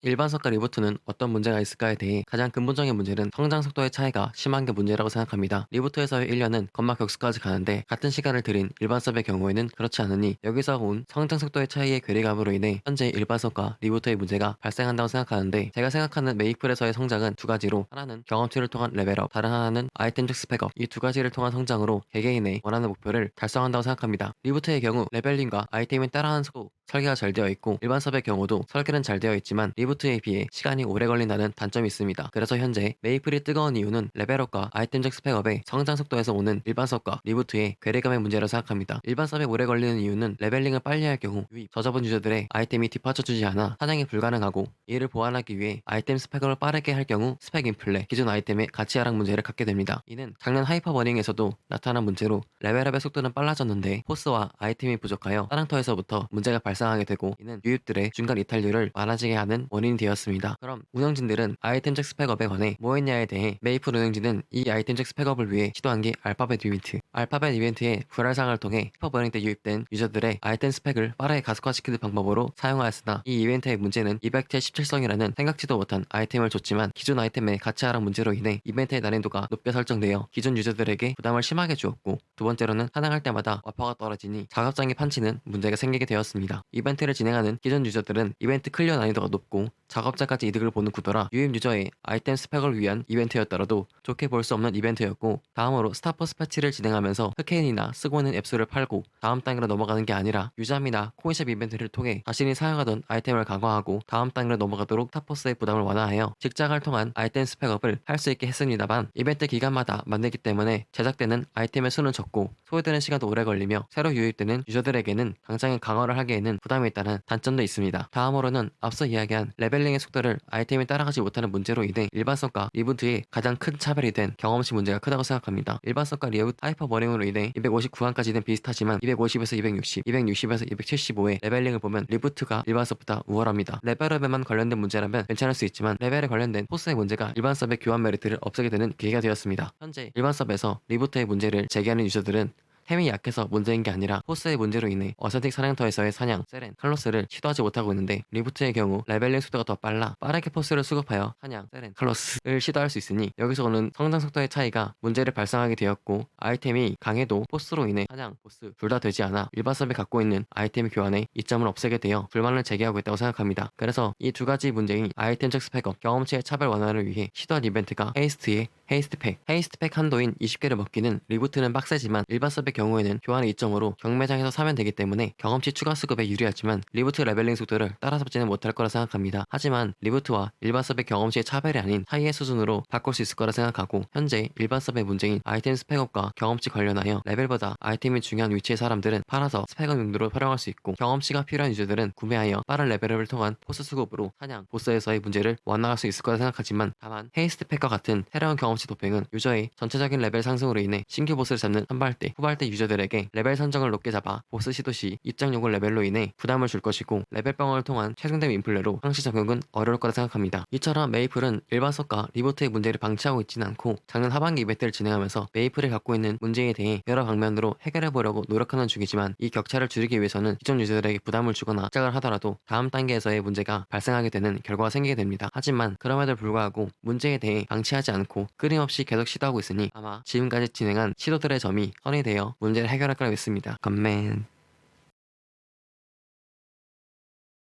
일반석과 리부트는 어떤 문제가 있을까에 대해 가장 근본적인 문제는 성장 속도의 차이가 심한 게 문제라고 생각합니다. 리부트에서의 1년은 건막 격수까지 가는데 같은 시간을 들인 일반석의 경우에는 그렇지 않으니 여기서 온 성장 속도의 차이의 괴리감으로 인해 현재 일반석과 리부트의 문제가 발생한다고 생각하는데, 제가 생각하는 메이플에서의 성장은 두 가지로, 하나는 경험치를 통한 레벨업, 다른 하나는 아이템적 스펙업, 이 두 가지를 통한 성장으로 개개인의 원하는 목표를 달성한다고 생각합니다. 리부트의 경우 레벨링과 아이템이 따라하는 속도, 설계가 잘 되어 있고 일반섭의 경우도 설계는 잘 되어 있지만 리부트에 비해 시간이 오래 걸린다는 단점이 있습니다. 그래서 현재 메이플이 뜨거운 이유는 레벨업과 아이템적 스펙업의 성장 속도에서 오는 일반섭과 리부트의 괴리감의 문제라 생각합니다. 일반섭에 오래 걸리는 이유는 레벨링을 빨리 할 경우 유입, 저저분 유저들의 아이템이 뒷받쳐주지 않아 사냥이 불가능하고, 이를 보완하기 위해 아이템 스펙업을 빠르게 할 경우 스펙 인플레, 기존 아이템의 가치 하락 문제를 갖게 됩니다. 이는 작년 하이퍼 버닝에서도 나타난 문제로 레벨업의 속도는 빨라졌는데 포스와 아이템이 부족하여 사랑터에서부터 문제가 발생하게 되고, 이는 유입들의 중간 이탈률을 많아지게 하는 원인이 되었습니다. 그럼 운영진들은 아이템적 스펙업에 관해 뭐 했냐에 대해 메이플 운영진은 이 아이템적 스펙업을 위해 시도한 게 알파벳 이벤트. 알파벳 이벤트의 불활상을 통해 하이퍼버닝 때 유입된 유저들의 아이템 스펙을 빠르게 가속화시키는 방법으로 사용하였으나, 이 이벤트의 문제는 이펙트의 17성이라는 생각지도 못한 아이템을 줬지만 기존 아이템의 가치 하락 문제로 인해 이벤트의 난이도가 높게 설정되어 기존 유저들에게 부담을 심하게 주었고, 두 번째로는 사냥할 때마다 와퍼가 떨어지니 작업장이 판치는 문제가 생기게 되었습니다. 이벤트를 진행하는 기존 유저들은 이벤트 클리어 난이도가 높고 작업자까지 이득을 보는 구도라 유입 유저의 아이템 스펙을 위한 이벤트였더라도 좋게 볼 수 없는 이벤트였고, 다음으로 스타포스 패치를 진행하면서 흑해인이나 쓰고 있는 앱수를 팔고 다음 단계로 넘어가는 게 아니라 유잠이나 코인샵 이벤트를 통해 자신이 사용하던 아이템을 강화하고 다음 단계로 넘어가도록 스타포스의 부담을 완화하여 직장을 통한 아이템 스펙업을 할 수 있게 했습니다만, 이벤트 기간마다 만들기 때문에 제작되는 아이템의 수는 적고 소요되는 시간도 오래 걸리며 새로 유입되는 유저들에게는 당장의 강화를 하기에는 부담이 있다는 단점도 있습니다. 다음으로는 앞서 이야기한 레벨링의 속도를 아이템이 따라가지 못하는 문제로 인해 일반성과 리부트의 가장 큰 차별이 된 경험치 문제가 크다고 생각합니다. 일반성과 리부트 하이퍼 버닝으로 인해 259강까지는 비슷하지만 250에서 260, 260에서 275의 레벨링을 보면 리부트가 일반성보다 우월합니다. 레벨업에만 관련된 문제라면 괜찮을 수 있지만 레벨에 관련된 포스의 문제가 일반섭의 교환 메리트를 없애게 되는 계기가 되었습니다. 현재 일반섭에서 리부트의 문제를 제기하는 유저들은 템이 약해서 문제인 게 아니라 포스의 문제로 인해 어센틱 사냥터에서의 사냥, 세렌, 칼로스를 시도하지 못하고 있는데, 리부트의 경우 레벨링 속도가 더 빠르게 포스를 수급하여 사냥, 세렌, 칼로스를 시도할 수 있으니 여기서 오는 성장 속도의 차이가 문제를 발생하게 되었고, 아이템이 강해도 포스로 인해 사냥, 보스 둘 다 되지 않아 일반 서버에 갖고 있는 아이템 교환의 이점을 없애게 되어 불만을 제기하고 있다고 생각합니다. 그래서 이 두 가지 문제인 아이템적 스펙업, 경험치의 차별 완화를 위해 시도한 이벤트가 헤이스트팩 한도인 20개를 먹기는 리부트는 빡세지만 일반 서버의 경우에는 교환의 이점으로 경매장에서 사면 되기 때문에 경험치 추가 수급에 유리하지만 리부트 레벨링 속도를 따라잡지는 못할 거라 생각합니다. 하지만 리부트와 일반 서버의 경험치의 차별이 아닌 사이의 수준으로 바꿀 수 있을 거라 생각하고, 현재 일반 서버의 문제인 아이템 스펙업과 경험치 관련하여 레벨보다 아이템이 중요한 위치의 사람들은 팔아서 스펙업 용도로 활용할 수 있고, 경험치가 필요한 유저들은 구매하여 빠른 레벨업을 통한 포스 수급으로 사냥, 보스에서의 문제를 완화할 수 있을 거라 생각하지만, 다만 헤이스트팩과 같은 새로운 경험치 도핑은 유저의 전체적인 레벨 상승으로 인해 신규 보스를 잡는 선발대, 후발대 유저들에게 레벨 선정을 높게 잡아 보스 시도 시 입장 요구 레벨로 인해 부담을 줄 것이고, 레벨병을 통한 최종된 인플레로 상시 적용은 어려울 거라 생각합니다. 이처럼 메이플은 일반석과 리부트의 문제를 방치하고 있지는 않고 작년 하반기 이벤트를 진행하면서 메이플이 갖고 있는 문제에 대해 여러 방면으로 해결해 보려고 노력하는 중이지만, 이 격차를 줄이기 위해서는 기존 유저들에게 부담을 주거나 시작을 하더라도 다음 단계에서의 문제가 발생하게 되는 결과가 생기게 됩니다. 하지만 그럼에도 불구하고 문제에 대해 방치하지 않고 끊임없이 계속 시도하고 있으니 아마 지금까지 진행한 시도들의 점이 선이 되어 문제를 해결할 거라 믿습니다. 건맨.